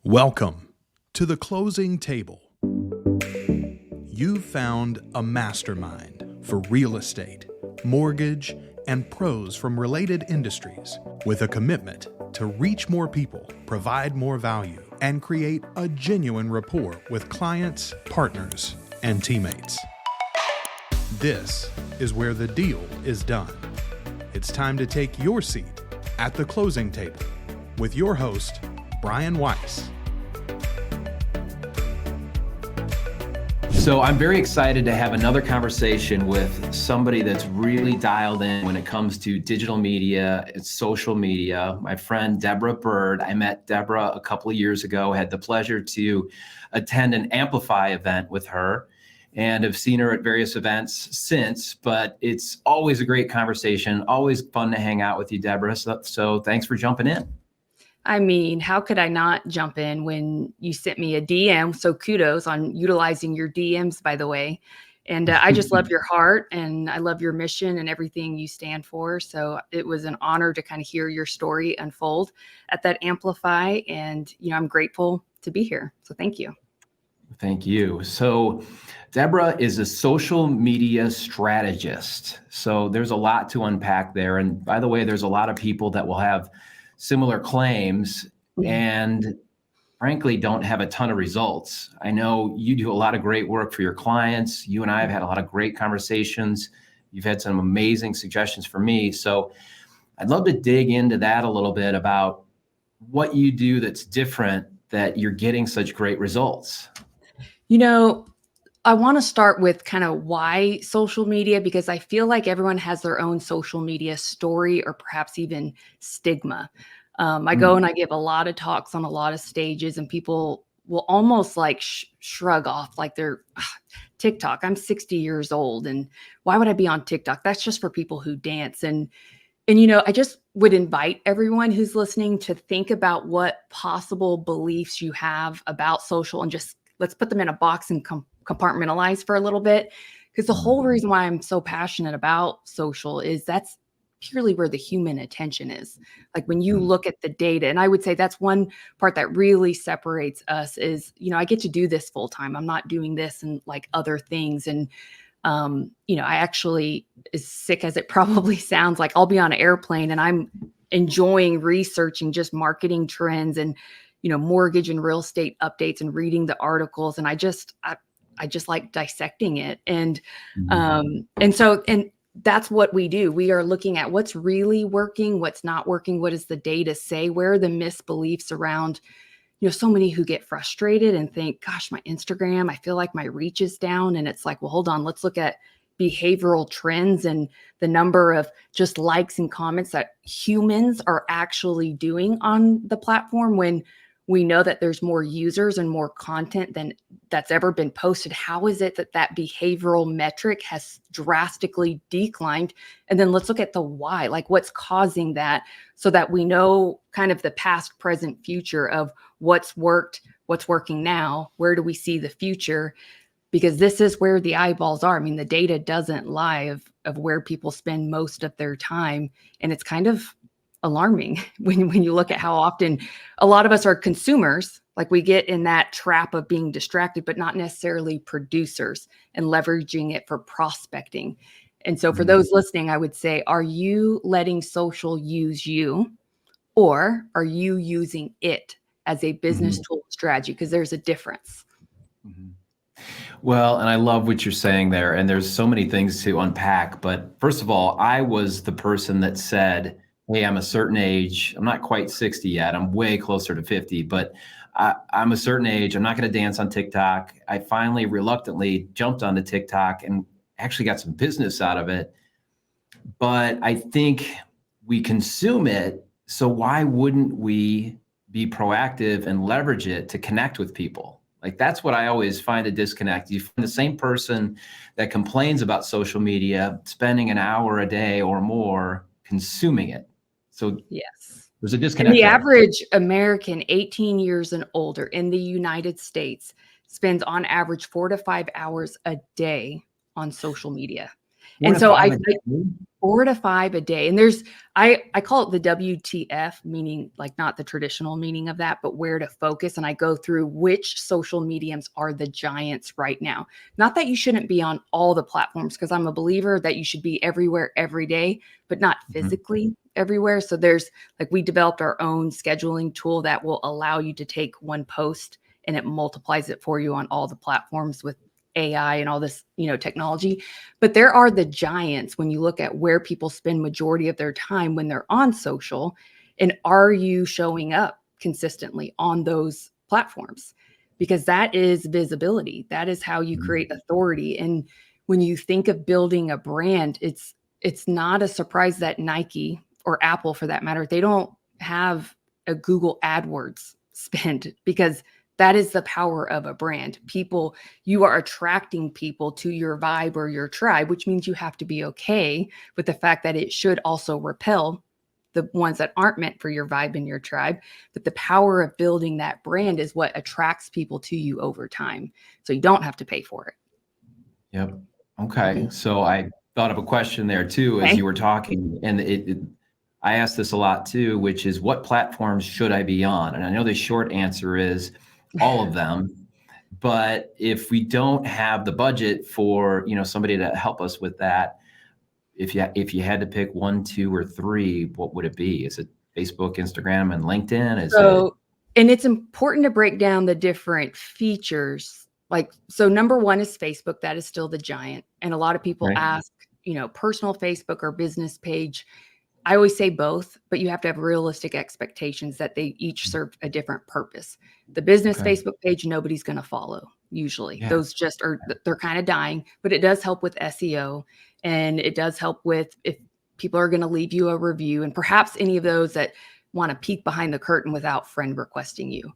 Welcome to the closing table. You've found a mastermind for real estate, mortgage, and pros from related industries with a commitment to reach more people, provide more value, and create a genuine rapport with clients, partners, and teammates. This is where the deal is done. It's time to take your seat at the closing table with your host, Brian Weiss. So I'm very excited to have another conversation with somebody that's really dialed in when it comes to digital media and social media. My friend, Deborah Byrd. I met Deborah a couple of years ago, had the pleasure to attend an Amplify event with her and have seen her at various events since, but it's always a great conversation, always fun to hang out with you, Deborah. So thanks for jumping in. I mean, how could I not jump in when you sent me a DM? So kudos on utilizing your DMs, by the way. And I just love your heart and I love your mission and everything you stand for. So it was an honor to kind of hear your story unfold at that Amplify. And, I'm grateful to be here. So thank you. Thank you. So Deborah is a social media strategist. So there's a lot to unpack there. And by the way, there's a lot of people that will have similar claims and frankly don't have a ton of results. I know you do a lot of great work for your clients. You and I have had a lot of great conversations. You've had some amazing suggestions for me. So I'd love to dig into that a little bit about what you do that's different that you're getting such great results. I want to start with kind of why social media, because I feel like everyone has their own social media story or perhaps even stigma. I go and I give a lot of talks on a lot of stages and people will almost like shrug off like they're TikTok. I'm 60 years old and why would I be on TikTok? That's just for people who dance. And I just would invite everyone who's listening to think about what possible beliefs you have about social and just let's put them in a box and compartmentalize for a little bit. Because the whole reason why I'm so passionate about social is that's purely where the human attention is. Like when you look at the data, and I would say that's one part that really separates us is, I get to do this full time. I'm not doing this and like other things. And, I actually, as sick as it probably sounds like, I'll be on an airplane and I'm enjoying researching just marketing trends and mortgage and real estate updates and reading the articles. And I just like dissecting it. And that's what we do. We are looking at what's really working, what's not working. What does the data say? Where are the misbeliefs around, so many who get frustrated and think, gosh, my Instagram, I feel like my reach is down. And it's like, well, hold on, let's look at behavioral trends and the number of just likes and comments that humans are actually doing on the platform when we know that there's more users and more content than that's ever been posted. How is it that behavioral metric has drastically declined? And then let's look at the why, like what's causing that so that we know kind of the past, present, future of what's worked, what's working now, where do we see the future? Because this is where the eyeballs are. I mean, the data doesn't lie of where people spend most of their time. And it's kind of alarming when you look at how often a lot of us are consumers, like we get in that trap of being distracted, but not necessarily producers and leveraging it for prospecting. And so for those listening, I would say, are you letting social use you or are you using it as a business tool strategy? Because there's a difference. Well, and I love what you're saying there. And there's so many things to unpack. But first of all, I was the person that said, hey, I'm a certain age. I'm not quite 60 yet. I'm way closer to 50, but I'm a certain age. I'm not going to dance on TikTok. I finally reluctantly jumped onto TikTok and actually got some business out of it. But I think we consume it. So why wouldn't we be proactive and leverage it to connect with people? Like that's what I always find a disconnect. You find the same person that complains about social media, spending an hour a day or more consuming it. So yes, there's a disconnect. And the average American 18 years and older in the United States spends on average 4 to 5 hours a day on social media. And so 4 to 5 a day. And there's, I call it the WTF, meaning like not the traditional meaning of that, but where to focus. And I go through which social mediums are the giants right now. Not that you shouldn't be on all the platforms, because I'm a believer that you should be everywhere every day, but not physically everywhere. So there's like, we developed our own scheduling tool that will allow you to take one post and it multiplies it for you on all the platforms with AI and all this, technology. But there are the giants when you look at where people spend majority of their time when they're on social. And are you showing up consistently on those platforms? Because that is visibility. That is how you create authority. And when you think of building a brand, it's not a surprise that Nike or Apple, for that matter, they don't have a Google AdWords spend, because that is the power of a brand. People, you are attracting people to your vibe or your tribe, which means you have to be okay with the fact that it should also repel the ones that aren't meant for your vibe and your tribe. But the power of building that brand is what attracts people to you over time. So you don't have to pay for it. Yep. Okay. So I thought of a question there too, as you were talking, and I asked this a lot too, which is, what platforms should I be on? And I know the short answer is all of them. But if we don't have the budget for, somebody to help us with that, if you had to pick 1, 2, or 3, what would it be? Is it Facebook, Instagram, and LinkedIn? And it's important to break down the different features. So number 1 is Facebook. That is still the giant. And a lot of people ask, personal Facebook or business page. I always say both, but you have to have realistic expectations that they each serve a different purpose. The business Facebook page, nobody's going to follow usually. Yeah. Those just they're kind of dying, but it does help with SEO, and it does help with if people are going to leave you a review, and perhaps any of those that want to peek behind the curtain without friend requesting you.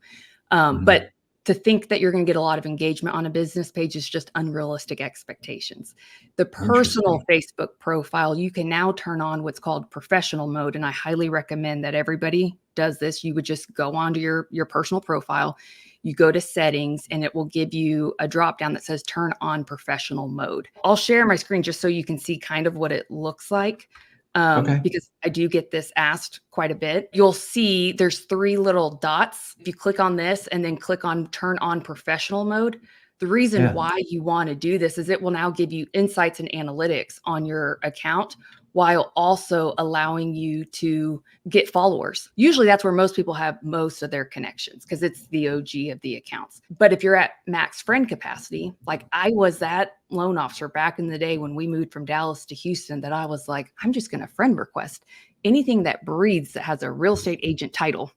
But to think that you're going to get a lot of engagement on a business page is just unrealistic expectations. The personal Facebook profile, you can now turn on what's called professional mode. And I highly recommend that everybody does this. You would just go onto your personal profile, you go to settings, and it will give you a drop down that says turn on professional mode. I'll share my screen just so you can see kind of what it looks like. Because I do get this asked quite a bit. You'll see there's 3 little dots. If you click on this and then click on turn on professional mode, the reason why you want to do this is it will now give you insights and analytics on your account, while also allowing you to get followers. Usually that's where most people have most of their connections, because it's the OG of the accounts. But if you're at max friend capacity, like I was that loan officer back in the day when we moved from Dallas to Houston, that I was like, I'm just going to friend request anything that breathes that has a real estate agent title.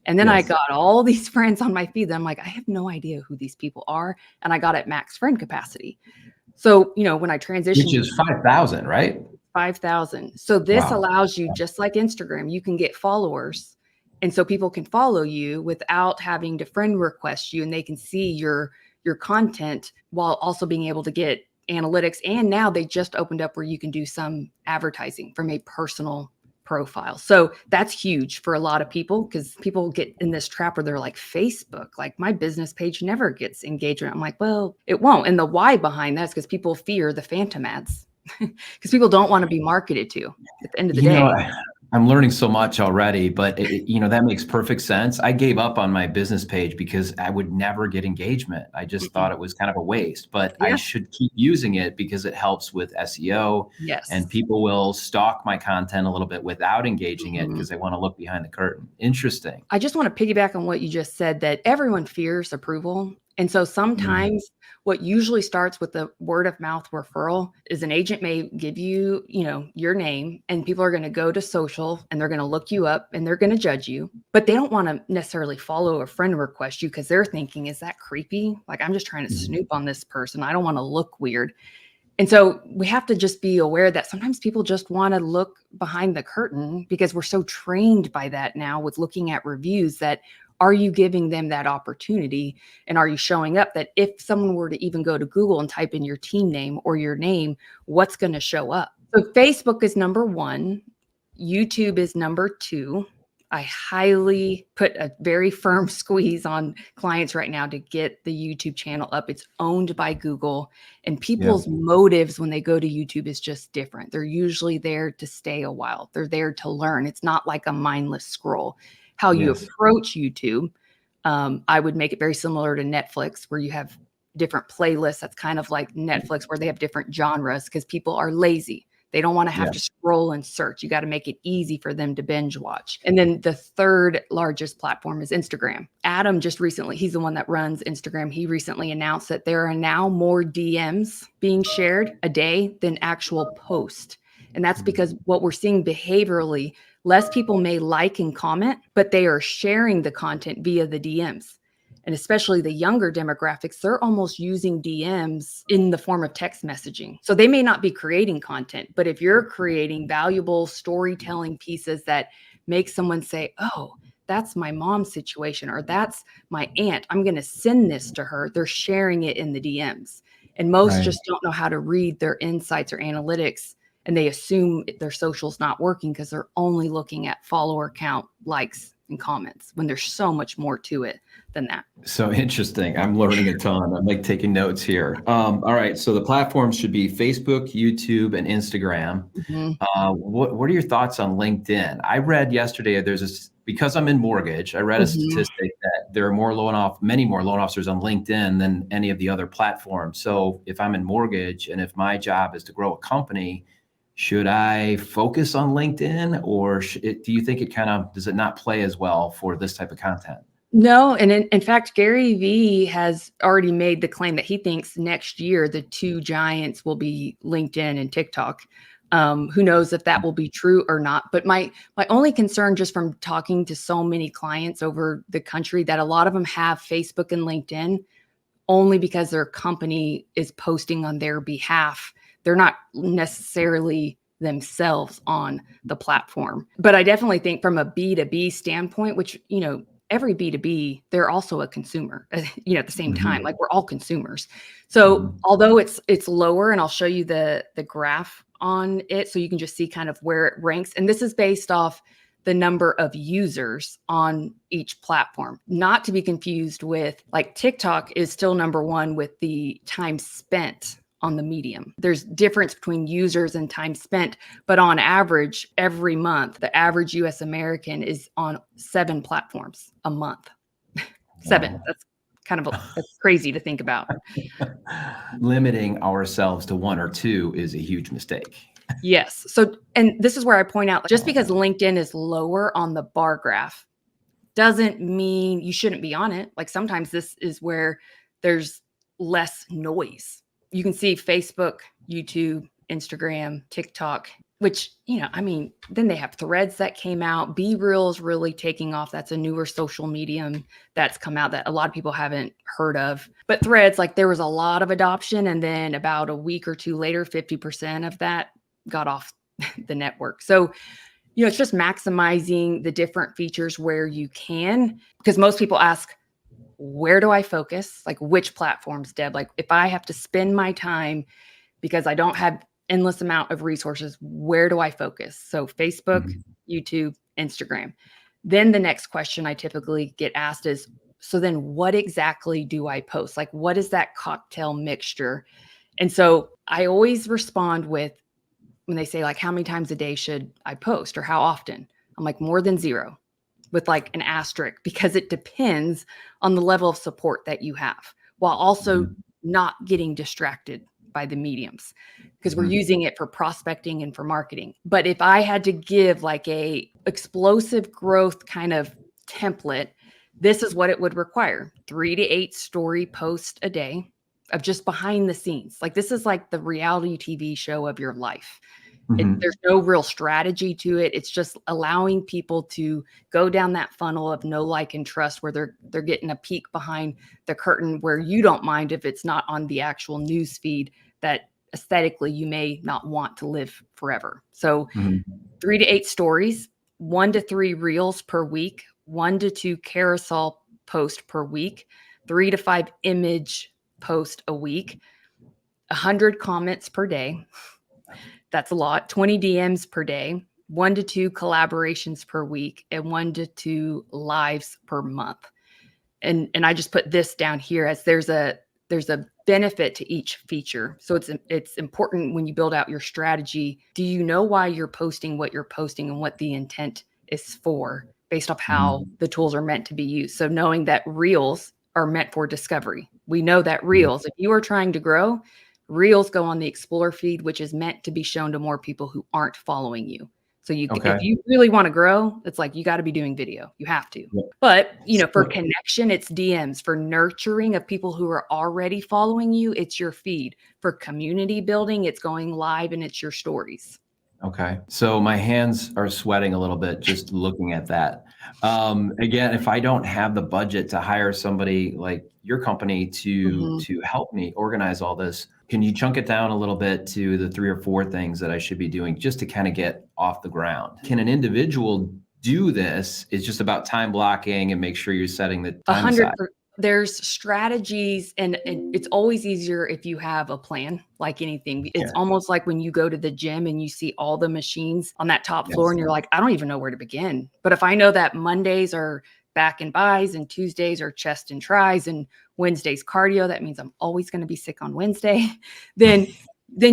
And then I got all these friends on my feed that I'm like, I have no idea who these people are. And I got at max friend capacity. So, when I transitioned, which is 5,000, right? 5,000. So this allows you, just like Instagram, you can get followers. And so people can follow you without having to friend request you, and they can see your content while also being able to get analytics. And now they just opened up where you can do some advertising from a personal profile. So that's huge for a lot of people, because people get in this trap where they're like, Facebook, like my business page never gets engagement. I'm like, well, it won't. And the why behind that is because people fear the phantom ads. Because people don't want to be marketed to at the end of the day. I'm learning so much already, but that makes perfect sense. I gave up on my business page because I would never get engagement. I just thought it was kind of a waste, but I should keep using it because it helps with SEO. Yes. And people will stalk my content a little bit without engaging it because they want to look behind the curtain. Interesting. I just want to piggyback on what you just said, that everyone fears approval. And so sometimes what usually starts with the word of mouth referral is an agent may give you, your name, and people are going to go to social and they're going to look you up and they're going to judge you, but they don't want to necessarily follow a friend request you because they're thinking, is that creepy? Like, I'm just trying to snoop on this person. I don't want to look weird. And so we have to just be aware that sometimes people just want to look behind the curtain, because we're so trained by that now with looking at reviews, that are you giving them that opportunity? And are you showing up that if someone were to even go to Google and type in your team name or your name, what's going to show up? So Facebook is number 1. YouTube is number 2. I highly put a very firm squeeze on clients right now to get the YouTube channel up. It's owned by Google, and people's motives when they go to YouTube is just different. They're usually there to stay a while. They're there to learn. It's not like a mindless scroll. How you approach YouTube, I would make it very similar to Netflix, where you have different playlists. That's kind of like Netflix, where they have different genres because people are lazy. They don't want to have to scroll and search. You got to make it easy for them to binge watch. And then the third largest platform is Instagram. Adam just recently, he's the one that runs Instagram. He recently announced that there are now more DMs being shared a day than actual posts. And that's because what we're seeing behaviorally, less people may like and comment, but they are sharing the content via the DMs. And especially the younger demographics, they're almost using DMs in the form of text messaging. So they may not be creating content, but if you're creating valuable storytelling pieces that make someone say, oh, that's my mom's situation, or that's my aunt, I'm going to send this to her, they're sharing it in the DMs. And most just don't know how to read their insights or analytics, and they assume their social's not working because they're only looking at follower count, likes, and comments, when there's so much more to it than that. So interesting. I'm learning a ton. I'm like taking notes here. All right. So the platforms should be Facebook, YouTube, and Instagram. What are your thoughts on LinkedIn? I read yesterday, because I'm in mortgage, I read a statistic that there are many more loan officers on LinkedIn than any of the other platforms. So if I'm in mortgage and if my job is to grow a company, should I focus on LinkedIn, or do you think does it not play as well for this type of content? No. And in fact, Gary Vee has already made the claim that he thinks next year the two giants will be LinkedIn and TikTok. Who knows if that will be true or not. But my only concern, just from talking to so many clients over the country, that a lot of them have Facebook and LinkedIn only because their company is posting on their behalf. They're not necessarily themselves on the platform. But I definitely think from a B2B standpoint, which, every B2B, they're also a consumer, at the same time, like we're all consumers. So although it's lower, and I'll show you the graph on it so you can just see kind of where it ranks. And this is based off the number of users on each platform, not to be confused with, like, TikTok is still number one with the time spent on the medium. There's difference between users and time spent, but on average, every month, the average US American is on 7 platforms a month. 7. That's that's crazy to think about. Limiting ourselves to 1 or 2 is a huge mistake. Yes. So, and this is where I point out, just because LinkedIn is lower on the bar graph doesn't mean you shouldn't be on it. Like, sometimes this is where there's less noise. You can see Facebook, YouTube, Instagram, TikTok, which, then they have Threads that came out. BeReal is really taking off. That's a newer social medium that's come out that a lot of people haven't heard of. But Threads, like, there was a lot of adoption. And then about a week or two later, 50% of that got off the network. So, it's just maximizing the different features where you can, because most people ask, where do I focus? Like, which platforms, Deb? Like, if I have to spend my time because I don't have endless amount of resources, where do I focus? So Facebook, YouTube, Instagram. Then the next question I typically get asked is, so then what exactly do I post? Like, what is that cocktail mixture? And so I always respond with, when they say, like, how many times a day should I post, or how often? I'm like, more than 0. With like an asterisk, because it depends on the level of support that you have, while also not getting distracted by the mediums, because we're using it for prospecting and for marketing. But if I had to give like a explosive growth kind of template, this is what it would require: 3 to 8 story posts a day of just behind the scenes. Like, this is like the reality TV show of your life. There's no real strategy to it. It's just allowing people to go down that funnel of know, like, and trust, where they're getting a peek behind the curtain, where you don't mind if it's not on the actual news feed that aesthetically you may not want to live forever. So 3 to 8 stories, 1 to 3 reels per week, 1 to 2 carousel posts per week, 3 to 5 image posts a week, 100 comments per day. That's a lot. 20 DMs per day, 1 to 2 collaborations per week and 1 to 2 lives per month. And I just put this down here as there's a benefit to each feature. So it's important when you build out your strategy. Do you know why you're posting what you're posting and what the intent is for based off how the tools are meant to be used? So knowing that reels are meant for discovery. We know that reels, if you are trying to grow, reels go on the explore feed, which is meant to be shown to more people who aren't following you. So if you really want to grow, it's like, you got to be doing video. You have to. Yeah. But, for connection, it's DMs. For nurturing of people who are already following you, it's your feed. For community building, it's going live and it's your stories. Okay. So my hands are sweating a little bit just looking at that. Again, if I don't have the budget to hire somebody like your company to help me organize all this, can you chunk it down a little bit to the 3 or 4 things that I should be doing just to kind of get off the ground? Can an individual do this? It's just about time blocking and make sure you're setting the time aside. There's strategies, and it's always easier if you have a plan, like anything. It's almost like when you go to the gym and you see all the machines on that top floor and you're like, I don't even know where to begin. But if I know that Mondays are back and buys and Tuesdays are chest and tries and Wednesday's cardio, that means I'm always going to be sick on Wednesday. Then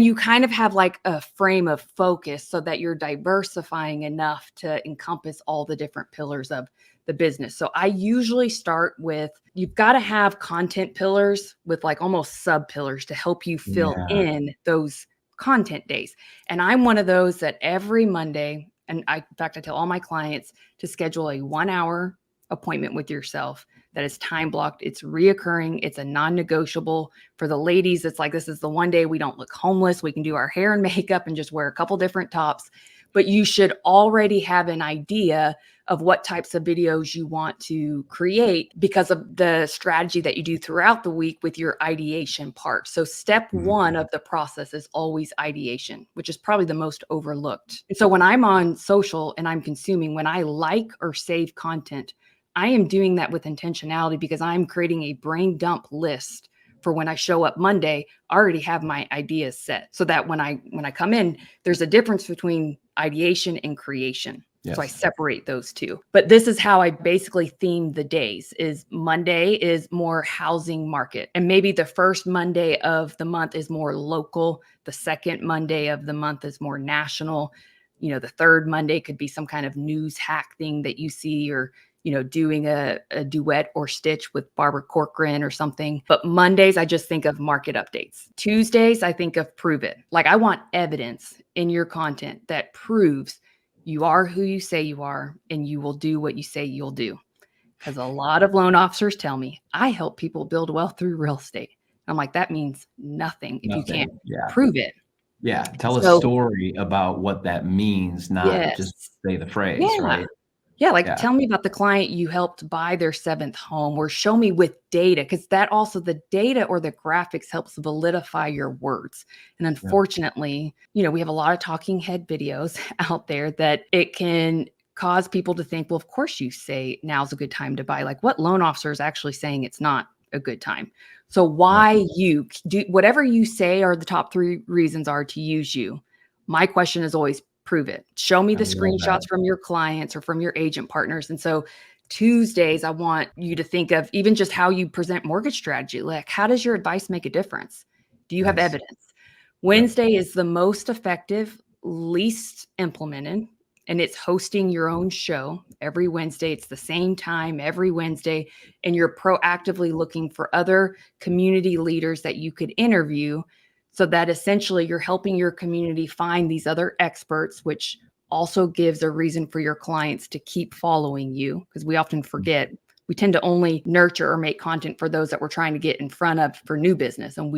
you kind of have like a frame of focus so that you're diversifying enough to encompass all the different pillars of the business. So I usually start with, you've got to have content pillars with like almost sub pillars to help you fill in those content days. And I'm one of those that every Monday, in fact, I tell all my clients to schedule a 1-hour appointment with yourself that is time blocked. It's reoccurring. It's a non-negotiable. For the ladies, it's like, this is the one day we don't look homeless. We can do our hair and makeup and just wear a couple different tops. But you should already have an idea of what types of videos you want to create because of the strategy that you do throughout the week with your ideation part. So step 1 of the process is always ideation, which is probably the most overlooked. And so when I'm on social and I'm consuming, when I like or save content, I am doing that with intentionality because I'm creating a brain dump list for when I show up Monday. I already have my ideas set so that when I come in, there's a difference between ideation and creation. Yes. So I separate those two. But this is how I basically theme the days. Is Monday is more housing market. And maybe the first Monday of the month is more local. The second Monday of the month is more national. The third Monday could be some kind of news hack thing that you see, or doing a duet or stitch with Barbara Corcoran or something. But Mondays, I just think of market updates. Tuesdays, I think of prove it. Like, I want evidence in your content that proves you are who you say you are and you will do what you say you'll do. Because a lot of loan officers tell me, I help people build wealth through real estate. I'm like, that means nothing if you can't prove it. Yeah. Tell a story about what that means, not just say the phrase, right? Yeah, tell me about the client you helped buy their 7th home, or show me with data, because that also, the data or the graphics helps solidify your words. And unfortunately, we have a lot of talking head videos out there that it can cause people to think, well, of course you say now's a good time to buy. Like, what loan officer is actually saying it's not a good time? So why you do whatever you say are the top 3 reasons are to use you. My question is always, prove it. Show me the screenshots from your clients or from your agent partners. And so Tuesdays, I want you to think of even just how you present mortgage strategy. Like, how does your advice make a difference? Do you have evidence? Wednesday is the most effective, least implemented, and it's hosting your own show every Wednesday. It's the same time every Wednesday, and you're proactively looking for other community leaders that you could interview, so that essentially you're helping your community find these other experts, which also gives a reason for your clients to keep following you. Because we often forget, we tend to only nurture or make content for those that we're trying to get in front of for new business. And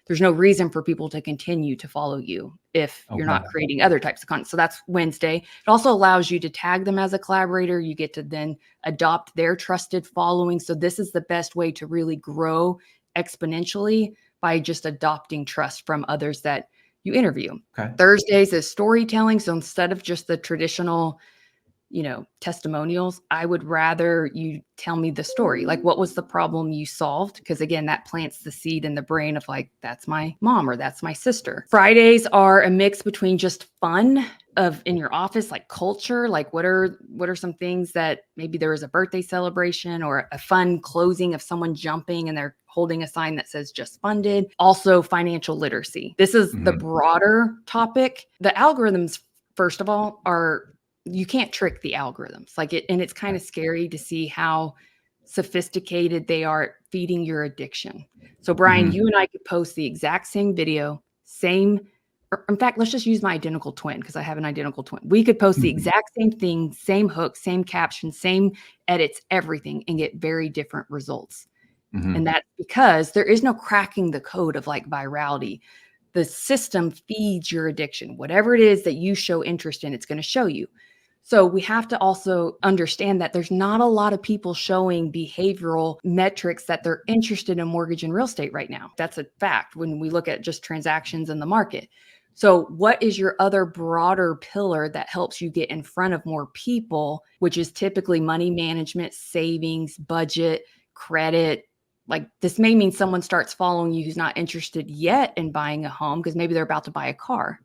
there's no reason for people to continue to follow you if you're not creating other types of content. So that's Wednesday. It also allows you to tag them as a collaborator. You get to then adopt their trusted following. So this is the best way to really grow exponentially, by just adopting trust from others that you interview. Thursdays is storytelling. So instead of just the traditional, testimonials, I would rather you tell me the story. Like, what was the problem you solved? Because again, that plants the seed in the brain of like, that's my mom or that's my sister. Fridays are a mix between just fun of in your office, like culture, like what are some things that maybe there was a birthday celebration or a fun closing of someone jumping and they're holding a sign that says just funded. Also financial literacy. This is the broader topic. The algorithms, first of all, you can't trick the algorithms. And it's kind of scary to see how sophisticated they are at feeding your addiction. So Brian, you and I could post the exact same video, or in fact, let's just use my identical twin because I have an identical twin. We could post the exact same thing, same hook, same caption, same edits, everything, and get very different results. And that's because there is no cracking the code of like virality. The system feeds your addiction. Whatever it is that you show interest in, it's going to show you. So we have to also understand that there's not a lot of people showing behavioral metrics that they're interested in mortgage and real estate right now. That's a fact when we look at just transactions in the market. So what is your other broader pillar that helps you get in front of more people, which is typically money management, savings, budget, credit? Like this may mean someone starts following you who's not interested yet in buying a home because maybe they're about to buy a car.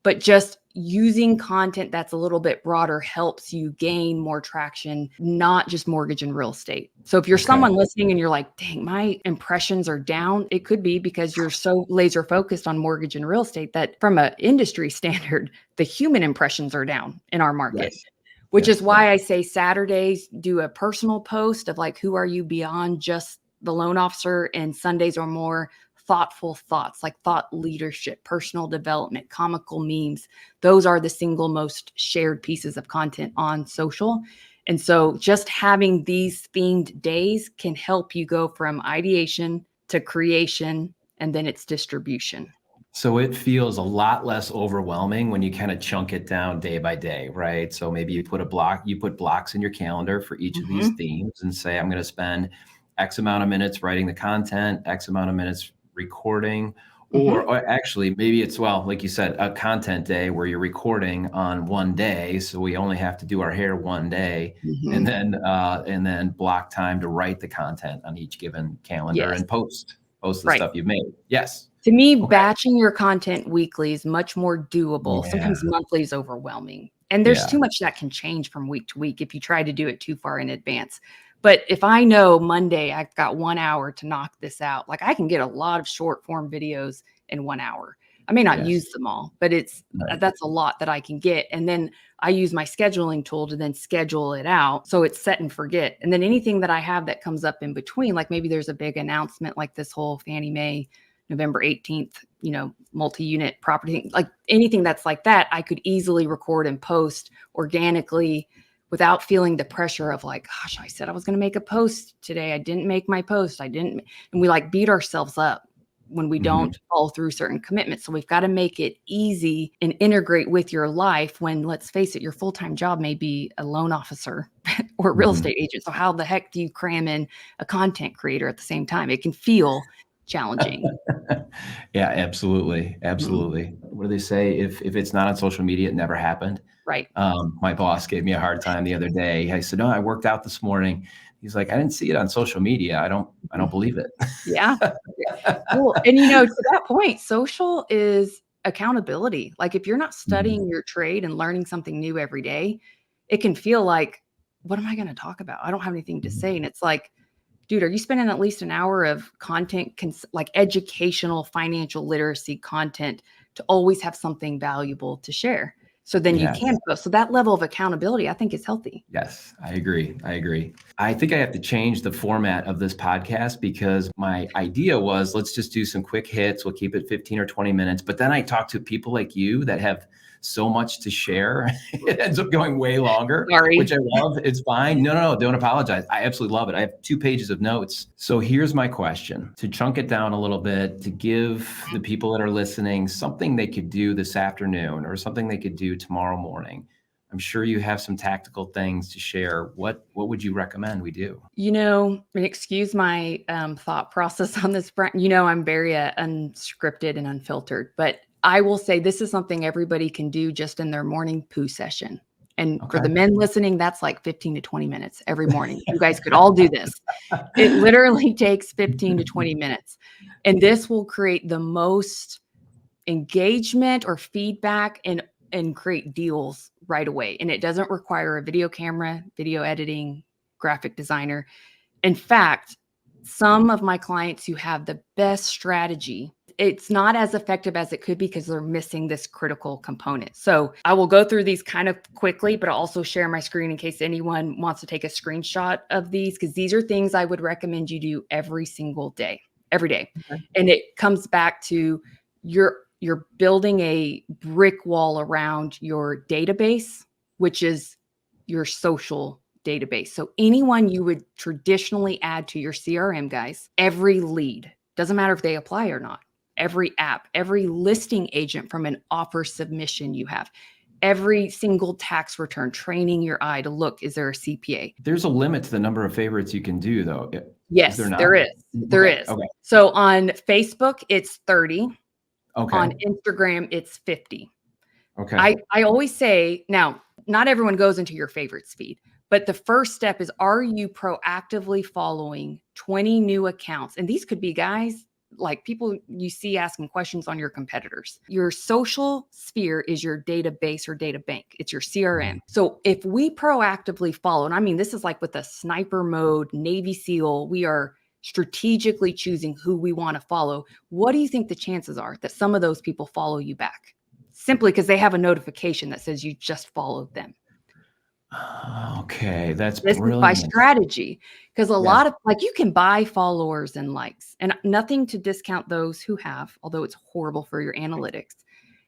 But just using content that's a little bit broader helps you gain more traction, not just mortgage and real estate. So if you're someone listening and you're like, dang, my impressions are down, it could be because you're so laser focused on mortgage and real estate that from an industry standard, the human impressions are down in our market. Yes. Which is why I say Saturdays do a personal post of like, who are you beyond just the loan officer, and Sundays are more thoughtful thoughts, like thought leadership, personal development, comical memes. Those are the single most shared pieces of content on social. And so just having these themed days can help you go from ideation to creation, and then it's distribution. So it feels a lot less overwhelming when you kind of chunk it down day by day, right? So maybe you put blocks in your calendar for each of these themes and say, I'm going to spend X amount of minutes writing the content, X amount of minutes recording, or actually maybe it's, well, like you said, a content day where you're recording on one day. So we only have to do our hair one day and then block time to write the content on each given calendar and post the stuff you've made. Yes. To me, batching your content weekly is much more doable. Yeah. Sometimes monthly is overwhelming. And there's too much that can change from week to week if you try to do it too far in advance. But if I know Monday, I've got 1 hour to knock this out, like I can get a lot of short form videos in 1 hour. I may not use them all, but that's a lot that I can get. And then I use my scheduling tool to then schedule it out. So it's set and forget. And then anything that I have that comes up in between, like maybe there's a big announcement like this whole Fannie Mae November 18th, multi-unit property, like anything that's like that, I could easily record and post organically without feeling the pressure of like, gosh, I said I was going to make a post today. I didn't make my post. And we like beat ourselves up when we don't follow through certain commitments. So we've got to make it easy and integrate with your life when, let's face it, your full-time job may be a loan officer or a real estate agent. So how the heck do you cram in a content creator at the same time? It can feel challenging. Yeah, absolutely. Absolutely. What do they say? If it's not on social media, it never happened. Right. My boss gave me a hard time the other day. I said, no, I worked out this morning. He's like, I didn't see it on social media. I don't believe it. Yeah. Cool. And to that point, social is accountability. Like if you're not studying your trade and learning something new every day, it can feel like, what am I going to talk about? I don't have anything to say. And it's like, dude, are you spending at least an hour of content, like educational financial literacy content, to always have something valuable to share? So then you can post. So that level of accountability, I think, is healthy. Yes, I agree. I think I have to change the format of this podcast because my idea was, let's just do some quick hits. We'll keep it 15 or 20 minutes. But then I talk to people like you that have so much to share. It ends up going way longer, which I love. It's fine. No, don't apologize. I absolutely love it. I have 2 pages of notes. So here's my question, to chunk it down a little bit, to give the people that are listening something they could do this afternoon or something they could do tomorrow morning. I'm sure you have some tactical things to share. What would you recommend we do? And excuse my thought process on this, Brent. I'm very unscripted and unfiltered, but I will say this is something everybody can do just in their morning poo session. And for the men listening, that's like 15 to 20 minutes every morning. You guys could all do this. It literally takes 15 to 20 minutes. And this will create the most engagement or feedback and and create deals right away. And it doesn't require a video camera, video editing, graphic designer. In fact, some of my clients who have the best strategy, it's not as effective as it could be because they're missing this critical component. So I will go through these kind of quickly, but I'll also share my screen in case anyone wants to take a screenshot of these, because these are things I would recommend you do every single day, every day. Okay. And it comes back to you're building a brick wall around your database, which is your social database. So anyone you would traditionally add to your CRM, guys, every lead, doesn't matter if they apply or not, every app, every listing agent from an offer submission you have, every single tax return, training your eye to look, is there a CPA? There's a limit to the number of favorites you can do, though. Yes, there is. There is. Okay. So on Facebook, it's 30. Okay. On Instagram, it's 50. Okay. I always say, now, not everyone goes into your favorites feed, but the first step is, are you proactively following 20 new accounts? And these could be guys, like people you see asking questions on your competitors. Your social sphere is your database or data bank. It's your CRM. So if we proactively follow, and I mean, this is like with a sniper mode, Navy SEAL, we are strategically choosing who we want to follow. What do you think the chances are that some of those people follow you back? Simply because they have a notification that says you just followed them. Okay, this brilliant. Is by strategy, because a lot of, like, you can buy followers and likes, and nothing to discount those who have, although it's horrible for your analytics.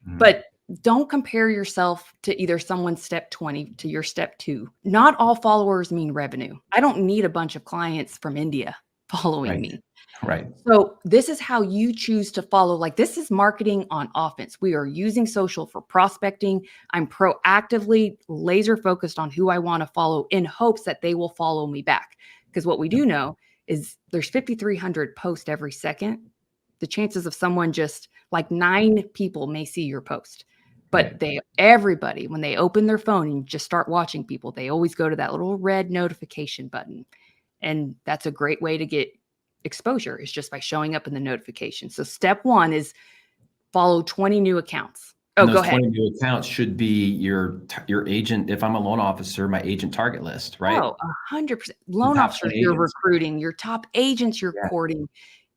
But don't compare yourself to either someone's step 20 to your step 2. Not all followers mean revenue. I don't need a bunch of clients from India following me. Right. So this is how you choose to follow. Like, this is marketing on offense. We are using social for prospecting. I'm proactively laser focused on who I want to follow in hopes that they will follow me back. Because what we do know is there's 5,300 posts every second. The chances of someone just, like, 9 people may see your post, but everybody, when they open their phone and just start watching people, they always go to that little red notification button. And that's a great way to get exposure, is just by showing up in the notification. So step 1 is follow 20 new accounts. Oh, go ahead. 20 new accounts should be your agent. If I'm a loan officer, my agent target list, right? Oh, 100%. Loan officers you're recruiting, your top agents you're courting,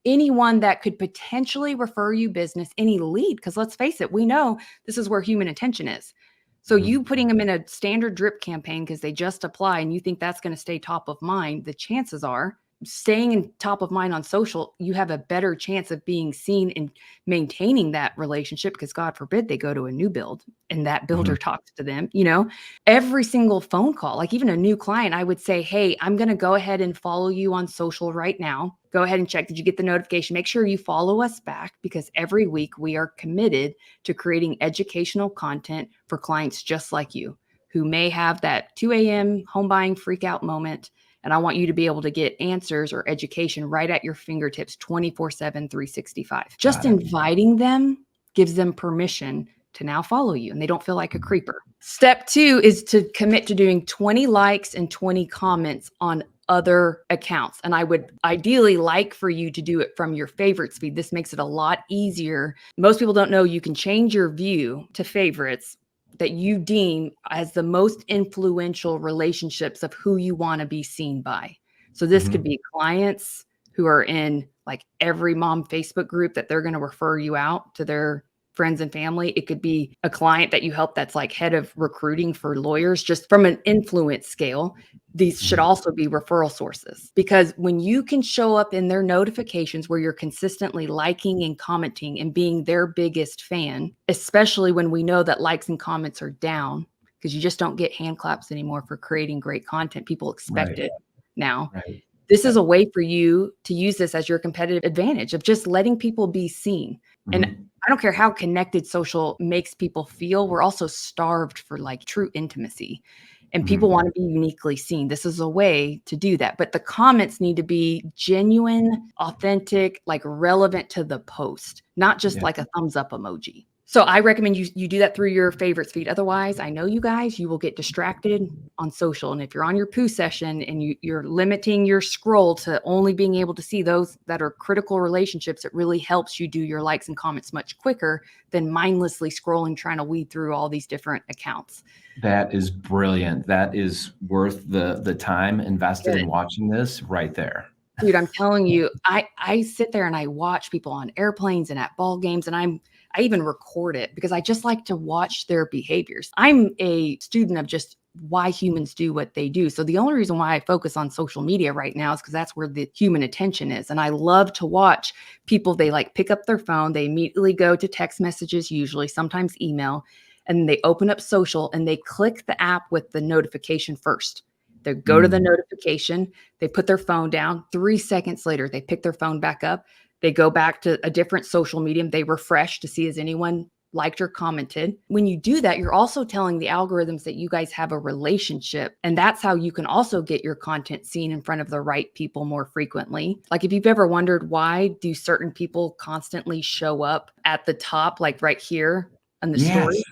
anyone that could potentially refer you business, any lead. Because let's face it, we know this is where human attention is. So you putting them in a standard drip campaign because they just apply and you think that's going to stay top of mind, the chances are, staying in top of mind on social, you have a better chance of being seen and maintaining that relationship, because God forbid they go to a new build and that builder talks to them. You know, every single phone call, like even a new client, I would say, hey, I'm going to go ahead and follow you on social right now. Go ahead and check. Did you get the notification? Make sure you follow us back, because every week we are committed to creating educational content for clients just like you, who may have that 2 a.m. home buying freak out moment. And I want you to be able to get answers or education right at your fingertips 24/7, 365. Just inviting them gives them permission to now follow you, and they don't feel like a creeper. Step 2 is to commit to doing 20 likes and 20 comments on other accounts. And I would ideally like for you to do it from your favorites feed. This makes it a lot easier. Most people don't know you can change your view to favorites that you deem as the most influential relationships of who you want to be seen by. So this could be clients who are in like every mom Facebook group that they're going to refer you out to their friends and family. It could be a client that you help that's like head of recruiting for lawyers. Just from an influence scale, these should also be referral sources, because when you can show up in their notifications where you're consistently liking and commenting and being their biggest fan, especially when we know that likes and comments are down because you just don't get hand claps anymore for creating great content. People expect it now. This is a way for you to use this as your competitive advantage of just letting people be seen. And I don't care how connected social makes people feel. We're also starved for like true intimacy, and people want to be uniquely seen. This is a way to do that. But the comments need to be genuine, authentic, like relevant to the post, not just like a thumbs up emoji. So I recommend you do that through your favorites feed. Otherwise, I know you guys, you will get distracted on social. And if you're on your poo session and you're limiting your scroll to only being able to see those that are critical relationships, it really helps you do your likes and comments much quicker than mindlessly scrolling, trying to weed through all these different accounts. That is brilliant. That is worth the time invested in watching this right there. Dude, I'm telling you, I sit there and I watch people on airplanes and at ball games, and I even record it because I just like to watch their behaviors. I'm a student of just why humans do what they do. So the only reason why I focus on social media right now is because that's where the human attention is. And I love to watch people, they like pick up their phone, they immediately go to text messages, usually sometimes email, and they open up social and they click the app with the notification first. They go to the notification, they put their phone down. 3 seconds later, they pick their phone back up. They go back to a different social medium. They refresh to see has anyone liked or commented. When you do that, you're also telling the algorithms that you guys have a relationship. And that's how you can also get your content seen in front of the right people more frequently. Like if you've ever wondered, why do certain people constantly show up at the top, like right here on the story?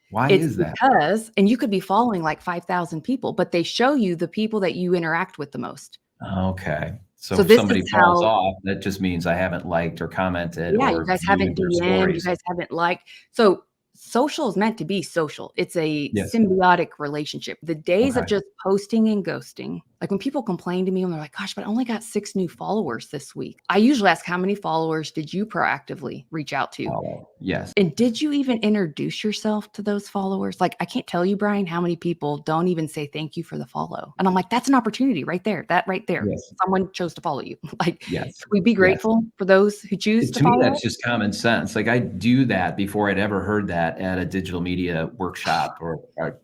Why It's is that? because, and you could be following like 5,000 people, but they show you the people that you interact with the most. Okay. So So if this somebody is falls how, off, that just means I haven't liked or commented yeah, you or guys haven't viewed their DM'd, you stories. guys haven't liked. So social is meant to be social. It's a Yes. symbiotic relationship. The days of Okay. just posting and ghosting, like when people complain to me and they're like, gosh, but I only got 6 new followers this week. I usually ask, how many followers did you proactively reach out to? Follow. Yes. And did you even introduce yourself to those followers? Like, I can't tell you, Brian, how many people don't even say thank you for the follow. And I'm like, that's an opportunity right there. That right there. Yes. Someone chose to follow you. Like, Yes. can we be Yes. grateful for those who choose to To me, follow? that's just common sense. Like I do that before I'd ever heard that at a digital media workshop or like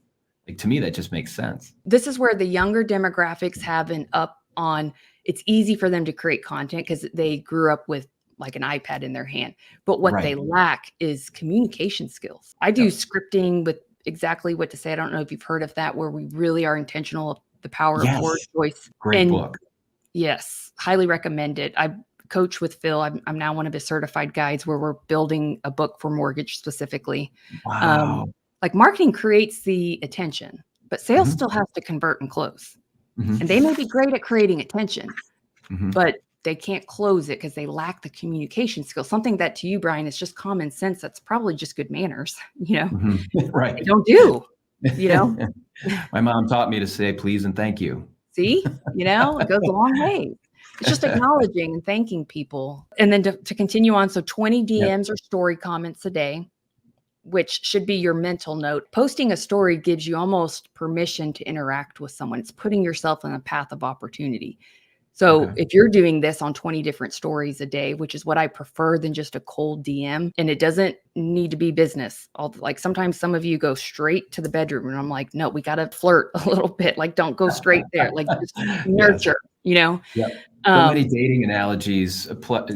to me, that just makes sense. This is where the younger demographics have an up on, it's easy for them to create content because they grew up with like an iPad in their hand. But what they Right. lack is communication skills. I do Yep. scripting with exactly what to say. I don't know if you've heard of that, where we really are intentional of the power of word Yes. choice. Great And book. yes, highly recommend it. I coach with Phil. I'm now one of his certified guides where we're building a book for mortgage specifically. Wow. Like marketing creates the attention, but sales Mhm. still has to convert and close. Mhm. And they may be great at creating attention, Mhm. but they can't close it because they lack the communication skills. Something that to you, Brian, is just common sense. That's probably just good manners, Mhm. They Right. don't do, you know, My mom taught me to say please and thank you. see, it goes a long way. It's just acknowledging and thanking people. And then to continue on. So 20 Yep. DMs or story comments a day, which should be your mental note. Posting a story gives you almost permission to interact with someone. It's putting yourself on a path of opportunity. So Okay. if you're doing this on 20 different stories a day, which is what I prefer than just a cold DM, and it doesn't need to be business. Like sometimes some of you go straight to the bedroom and I'm like, no, we got to flirt a little bit. Like, don't go straight there. Like just Yes. nurture, Yep. So many dating analogies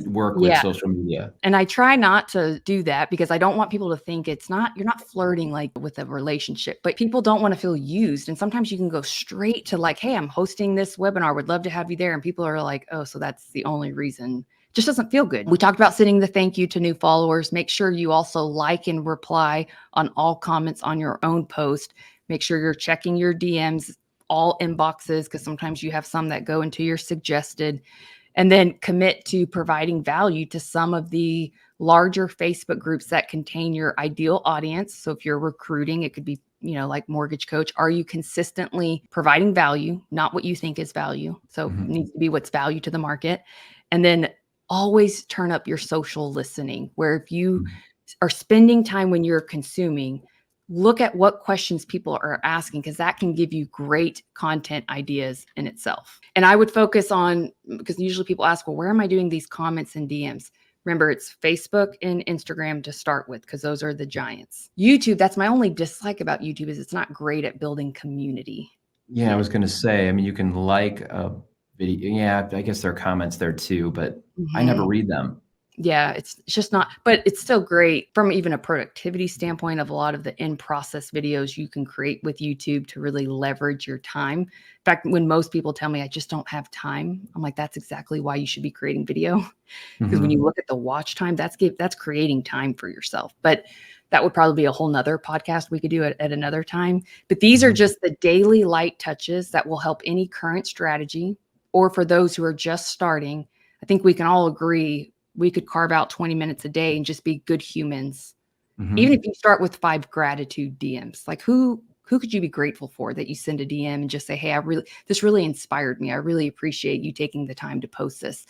work with yeah. social media. And I try not to do that because I don't want people to think you're not flirting like with a relationship, but people don't want to feel used. And sometimes you can go straight to like, hey, I'm hosting this webinar. Would love to have you there. And people are like, oh, so that's the only reason. Just doesn't feel good. We talked about sending the thank you to new followers. Make sure you also like and reply on all comments on your own post. Make sure you're checking your DMs, all inboxes, because sometimes you have some that go into your suggested. And then commit to providing value to some of the larger Facebook groups that contain your ideal audience. So if you're recruiting, it could be, like mortgage coach. Are you consistently providing value, not what you think is value? So it needs to be what's value to the market. And then always turn up your social listening, where if you are spending time when you're consuming, look at what questions people are asking, because that can give you great content ideas in itself. And I would focus on, because usually people ask, well, where am I doing these comments and DMs? Remember, it's Facebook and Instagram to start with, because those are the giants. YouTube, that's my only dislike about YouTube, is it's not great at building community. Yeah, I was going to say, I mean, you can like a video. Yeah, I guess there are comments there too, but I never read them. Yeah, it's just not, but it's still great from even a productivity standpoint of a lot of the in-process videos you can create with YouTube to really leverage your time. In fact, when most people tell me I just don't have time, I'm like, that's exactly why you should be creating video. Because when you look at the watch time, that's creating time for yourself. But that would probably be a whole nother podcast we could do at another time. But these are just the daily light touches that will help any current strategy, or for those who are just starting. I think we can all agree we could carve out 20 minutes a day and just be good humans. Even if you start with 5 gratitude DMs, like who could you be grateful for that you send a DM and just say, hey, this really inspired me. I really appreciate you taking the time to post this.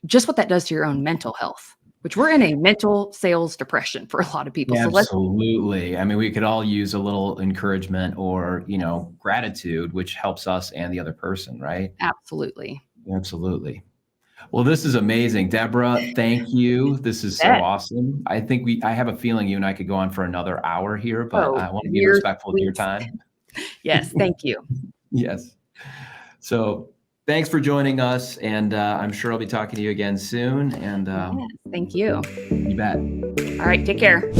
Just what that does to your own mental health, which we're in a mental sales depression for a lot of people. Yeah, So absolutely. I mean, we could all use a little encouragement or, gratitude, which helps us and the other person, right? Absolutely. Absolutely. Well, this is amazing. Deborah, thank you. This is so awesome. I have a feeling you and I could go on for another hour here, but I want to be respectful of your time. Yes, thank you. Yes. So thanks for joining us. And I'm sure I'll be talking to you again soon. And yes, thank you. You bet. All right, take care.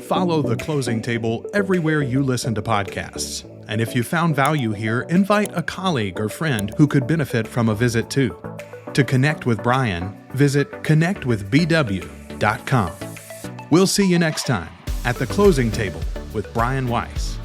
Follow The Closing Table everywhere you listen to podcasts. And if you found value here, invite a colleague or friend who could benefit from a visit too. To connect with Brian, visit connectwithbw.com. We'll see you next time at The Closing Table with Brian Weiss.